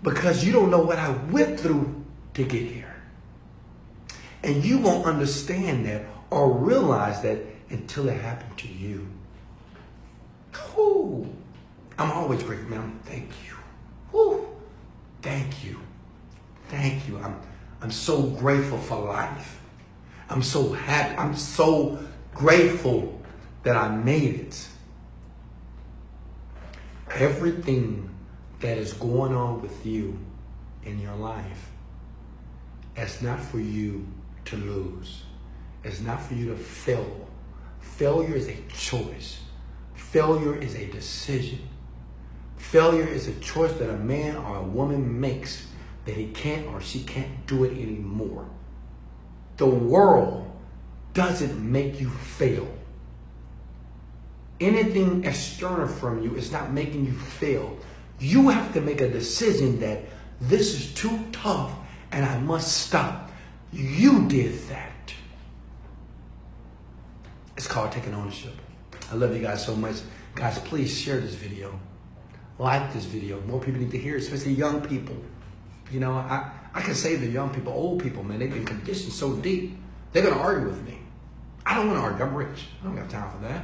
because you don't know what I went through to get here. And you won't understand that or realize that until it happened to you. Whew. I'm always grateful, man. Thank you. Whew. Thank you. Thank you. I'm so grateful for life. I'm so happy. I'm so grateful that I made it. Everything that is going on with you in your life, it's not for you to lose. It's not for you to fail. Failure is a choice. Failure is a decision. Failure is a choice that a man or a woman makes that he can't or she can't do it anymore. The world doesn't make you fail. Anything external from you is not making you fail. You have to make a decision that this is too tough and I must stop. You did that. It's called taking ownership. I love you guys so much. Guys, please share this video. Like this video. More people need to hear it, especially young people. You know, I can say the young people, old people, man, they've been conditioned so deep. They're going to argue with me. I don't want to argue. I'm rich. I don't have time for that.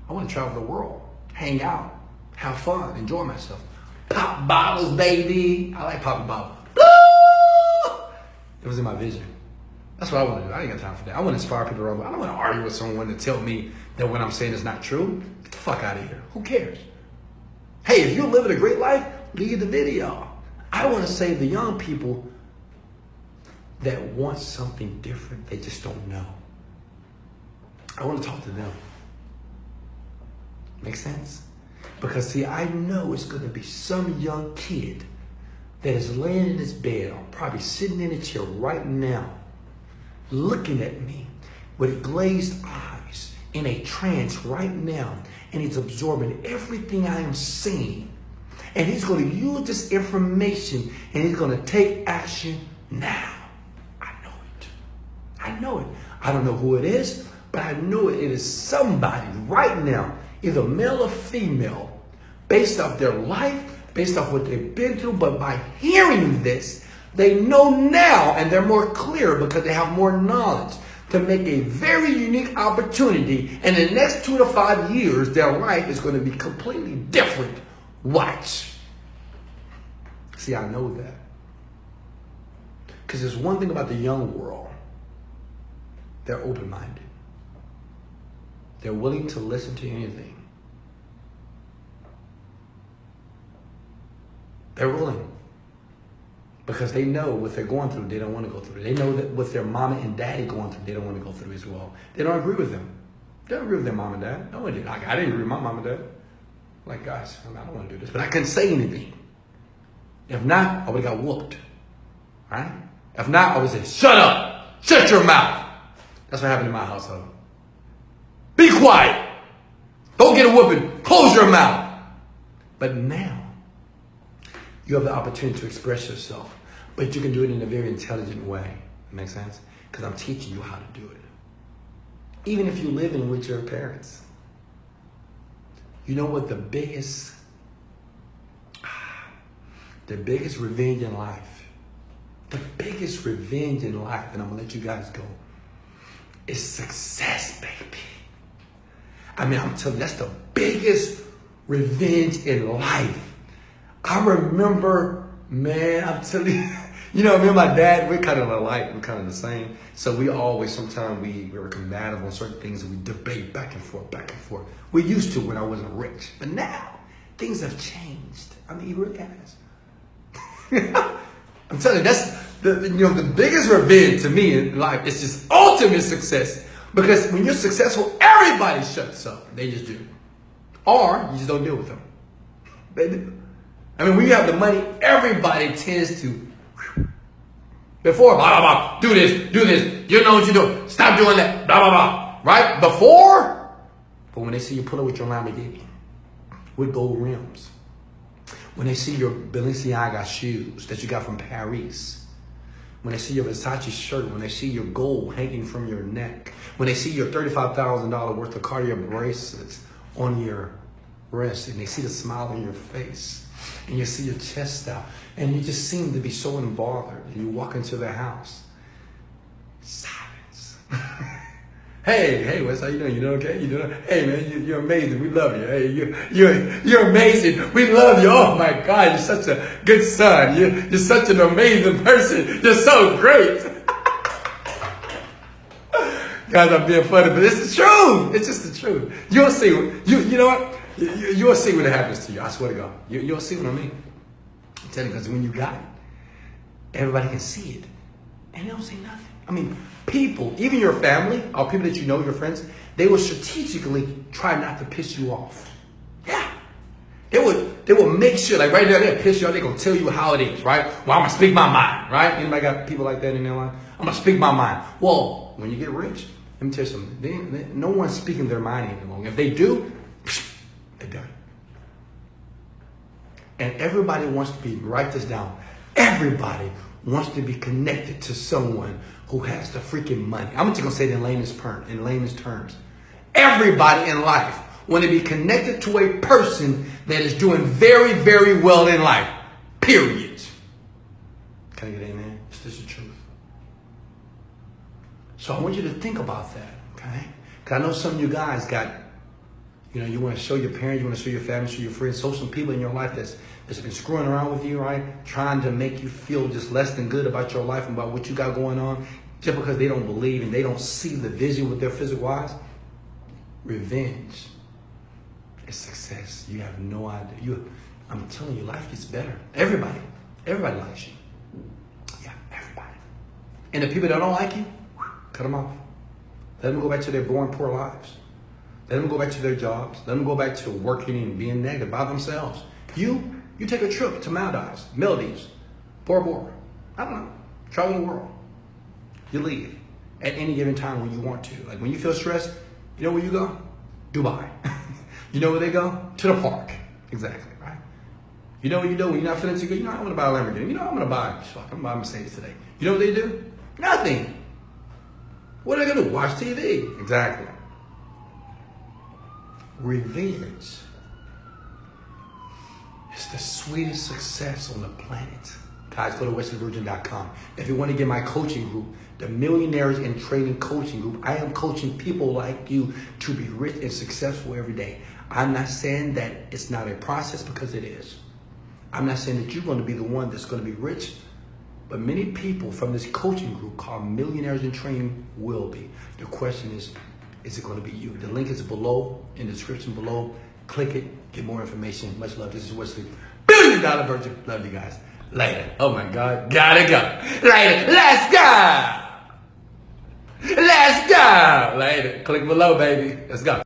I want to travel the world, hang out, have fun, enjoy myself. Pop bottles, baby. I like popping bottles. It was in my vision. That's what I want to do. I ain't got time for that. I want to inspire people around me. I don't want to argue with someone to tell me that what I'm saying is not true. Get the fuck out of here. Who cares? Hey, if you're living a great life, leave the video. I want to say the young people that want something different, they just don't know. I want to talk to them. Make sense? Because see, I know it's going to be some young kid that is laying in his bed or probably sitting in a chair right now, looking at me with glazed eyes in a trance right now, and he's absorbing everything I am saying. And he's going to use this information and he's going to take action now. I know it. I know it. I don't know who it is, but I know it is somebody right now, either male or female, based off their life, based off what they've been through. But by hearing this, they know now and they're more clear because they have more knowledge to make a very unique opportunity. And in the next 2 to 5 years, their life is going to be completely different. Watch. See, I know that. Because there's one thing about the young world. They're open-minded. They're willing to listen to anything. They're willing. Because they know what they're going through, they don't want to go through. They know that what their mama and daddy going through, they don't want to go through as well. They don't agree with them. They don't agree with their mom and dad. No one did. I didn't agree with my mom and dad. Like, guys, I don't want to do this. But I couldn't say anything. If not, I would have got whooped. Right? If not, I would say, shut up. Shut your mouth. That's what happened in my household. Be quiet. Don't get a whooping. Close your mouth. But now, you have the opportunity to express yourself. But you can do it in a very intelligent way. Make sense? Because I'm teaching you how to do it. Even if you're living with your parents. You know what the biggest revenge in life, and I'm going to let you guys go, is success, baby. I mean, I'm telling you, that's the biggest revenge in life. I remember, man, I'm telling you, you know, me and my dad, we're kind of alike, we're kind of the same. So we always, sometimes we were combative on certain things and we debate back and forth. We used to when I wasn't rich. But now, things have changed. I mean, it really has. I'm telling you, that's the biggest revenge to me in life is just ultimate success. Because when you're successful, everybody shuts up. They just do. Or you just don't deal with them. They do. I mean, when you have the money, everybody tends to, before, blah, blah, blah, do this, you know what you're doing, stop doing that, blah, blah, blah, right? Before, but when they see you pull up with your Lamborghini, with gold rims, When they see your Balenciaga shoes that you got from Paris, when they see your Versace shirt, when they see your gold hanging from your neck, when they see your $35,000 worth of Cartier bracelets on your wrist, and they see the smile on your face, and you see your chest out, and you just seem to be so unbothered, and you walk into their house, silence. Hey, Wes, how you doing? You doing okay? You doing? Hey, man, you're amazing. We love you. Hey, you're amazing. We love you. Oh my God, you're such a good son. You're such an amazing person. You're so great. Guys, I'm being funny, but it's the truth. It's just the truth. You'll see. You know what? You'll see when it happens to you. I swear to God. You'll see what I mean. I'm telling you, because when you got it, everybody can see it, and they don't say nothing. I mean, people, even your family, or people that you know, your friends, they will strategically try not to piss you off. Yeah. They will make sure, like right now, they'll piss you off. They're going to tell you how it is, right? Well, I'm going to speak my mind, right? Anybody got people like that in their life? I'm going to speak my mind. Well, when you get rich, let me tell you something. No one's speaking their mind any longer. If they do, they're done. And everybody wants to be, write this down, everybody wants to be connected to someone who has the freaking money. I'm just going to say it in layman's terms. Everybody in life want to be connected to a person that is doing very, very well in life. Period. Can I get an amen? It's just the truth. So I want you to think about that, okay? Because I know some of you guys got, you want to show your parents, you want to show your family, show your friends, show some people in your life that's been screwing around with you, right? Trying to make you feel just less than good about your life and about what you got going on, just because they don't believe and they don't see the vision with their physical eyes. Revenge is success. You have no idea. I'm telling you, life gets better. Everybody likes you. Yeah, everybody. And the people that don't like you, cut them off. Let them go back to their boring, poor lives. Let them go back to their jobs. Let them go back to working and being negative by themselves. You take a trip to Maldives, Bora Bora. I don't know. Travel the world. You leave at any given time when you want to. Like when you feel stressed, you know where you go? Dubai. You know where they go? To the park. Exactly, right? You know what you do when you're not feeling too good? I'm going to buy a Lamborghini. I'm going to buy a Mercedes today. You know what they do? Nothing. What are they going to do? Watch TV. Exactly. Revenge is the sweetest success on the planet. Guys, go to wesleyvirgin.com. If you want to get my coaching group, the Millionaires in Training Coaching Group, I am coaching people like you to be rich and successful every day. I'm not saying that it's not a process, because it is. I'm not saying that you're going to be the one that's going to be rich, but many people from this coaching group called Millionaires in Training will be. The question is it going to be you? The link is below, in the description below. Click it, get more information. Much love. This is Wesley, $1 billion Virgin. Love you guys. Later. Oh my God. Gotta go. Later. Let's go. Let's go. Later. Click below, baby. Let's go.